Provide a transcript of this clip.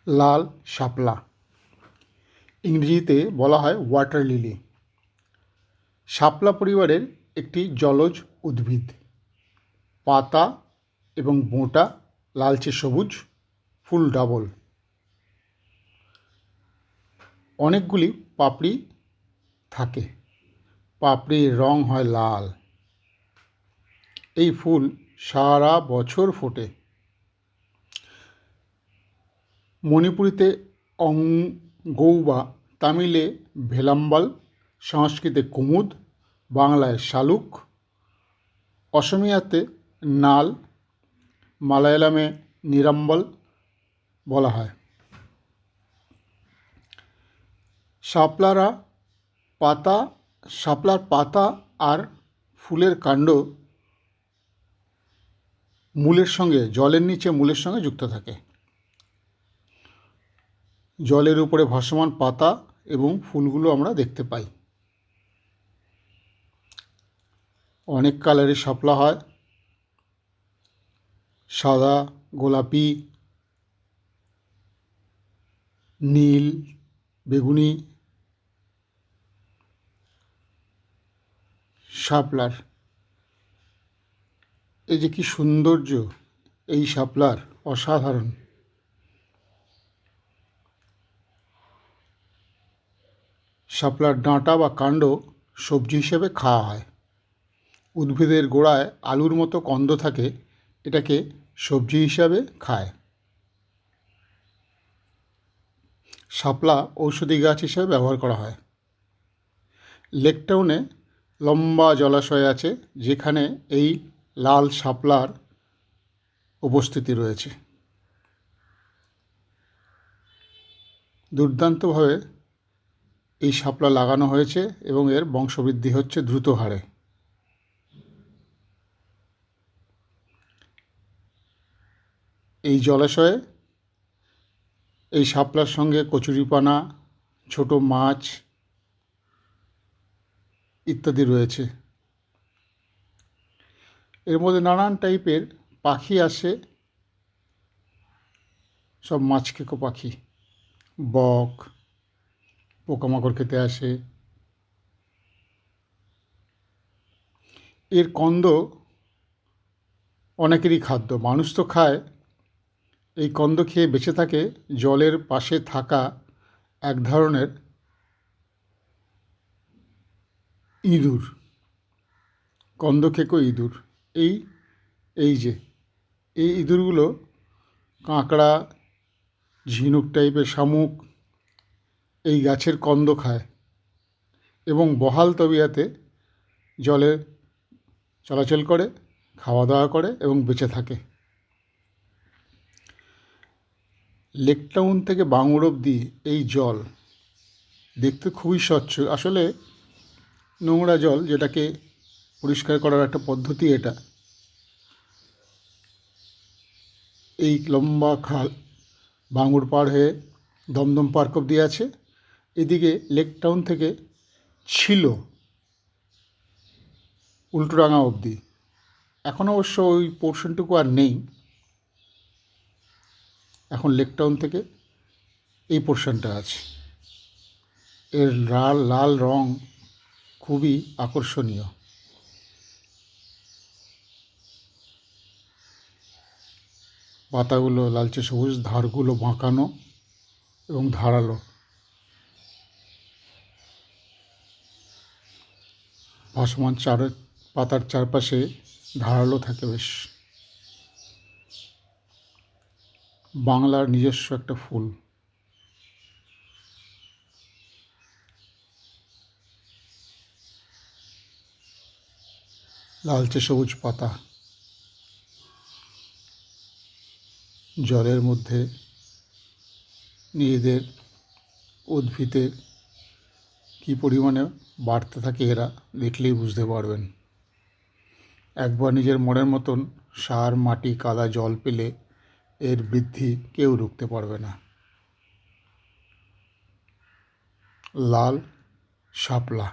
লাল শাপলা, ইংরেজিতে বলা হয় ওয়াটার লিলি। শাপলা পরিবারের একটি জলজ উদ্ভিদ। পাতা এবং বোঁটা লালচে সবুজ, ফুল ডাবল। অনেকগুলি পাপড়ি থাকে, পাপড়ির রং হয় লাল। এই ফুল সারা বছর ফোটে। মণিপুরীতে অঙ্গৌবা, তামিলে ভেলাম্বাল, সংস্কৃতে কুমুদ, বাংলায় শালুক, অসমিয়াতে নাল, মালায়ালামে নিরাম্বল বলা হয়। শাপলার পাতা আর ফুলের কাণ্ড মূলের সঙ্গে, জলের নিচে মূলের সঙ্গে যুক্ত থাকে। জলের উপরে ভাসমান পাতা এবং ফুলগুলো আমরা দেখতে পাই। অনেক কালারের শাপলা হয়, সাদা, গোলাপি, নীল, বেগুনি। শাপলার এই যে কি সৌন্দর্য, এই শাপলার অসাধারণ। শাপলার ডাঁটা বা কাণ্ড সবজি হিসেবে খাওয়া হয়। উদ্ভিদের গোড়ায় আলুর মতো কন্দ থাকে, এটাকে সবজি হিসাবে খায়। শাপলা ঔষধি গাছ হিসেবে ব্যবহার করা হয়। লেকটাউনে লম্বা জলাশয় আছে, যেখানে এই লাল শাপলার উপস্থিতি রয়েছে। দুর্দান্তভাবে এই শাপলা লাগানো হয়েছে এবং এর বংশবৃদ্ধি হচ্ছে দ্রুত হারে। এই জলাশয়ে এই শাপলার সঙ্গে কচুরিপানা, ছোট মাছ ইত্যাদি রয়েছে। এর মধ্যে নানান টাইপের পাখি আসে, সব মাছ খেকো পাখি, বক, পোকামাকড় খেতে আসে। এর কন্দ অনেকেরই খাদ্য, মানুষ তো খায়। এই কন্দ খেয়ে বেঁচে থাকে জলের পাশে থাকা এক ধরনের ইঁদুর, কন্দখেকো ইঁদুর। এই যে এই ইঁদুরগুলো কাঁকড়া, ঝিনুক টাইপের শামুক এই গাছের কন্দ খায় এবং বহাল তবিয়াতে জলে চলাচল করে, খাওয়া দাওয়া করে এবং বেঁচে থাকে। লেকটাউন থেকে বাঙুর অবধি এই জল দেখতে খুবই স্বচ্ছ। আসলে নোংরা জল, যেটাকে পরিষ্কার করার একটা পদ্ধতি এটা। এই লম্বা খাল বাঙুর পার হয়ে দমদম পার্ক অবধি আছে। এদিকে লেকটাউন থেকে ছিল উল্টোডাঙা অবধি। এখন অবশ্য ওই পোর্শনটুকু আর নেই। এখন লেকটাউন থেকে এই পোর্শনটা আছে। এর লাল রং খুবই আকর্ষণীয়। পাতাগুলো লালচে সবুজ, ধারগুলো বাঁকানো এবং ধারালো। ভাসমান পাতার চারপাশে ধারালো থাকে বেশ। বাংলার নিজস্ব একটা ফুল। লালচে সবুজ পাতা, জলের মধ্যে নিজেদের উদ্ভিদের কী পরিমাণে বাড়তে থাকে এরা দেখলেই বুঝতে পারবেন। একবার নিজের মনের মতন সার, মাটি, কাদা, জল পেলে এর বৃদ্ধি কেউ রুখতে পারবে না। লাল শাপলা।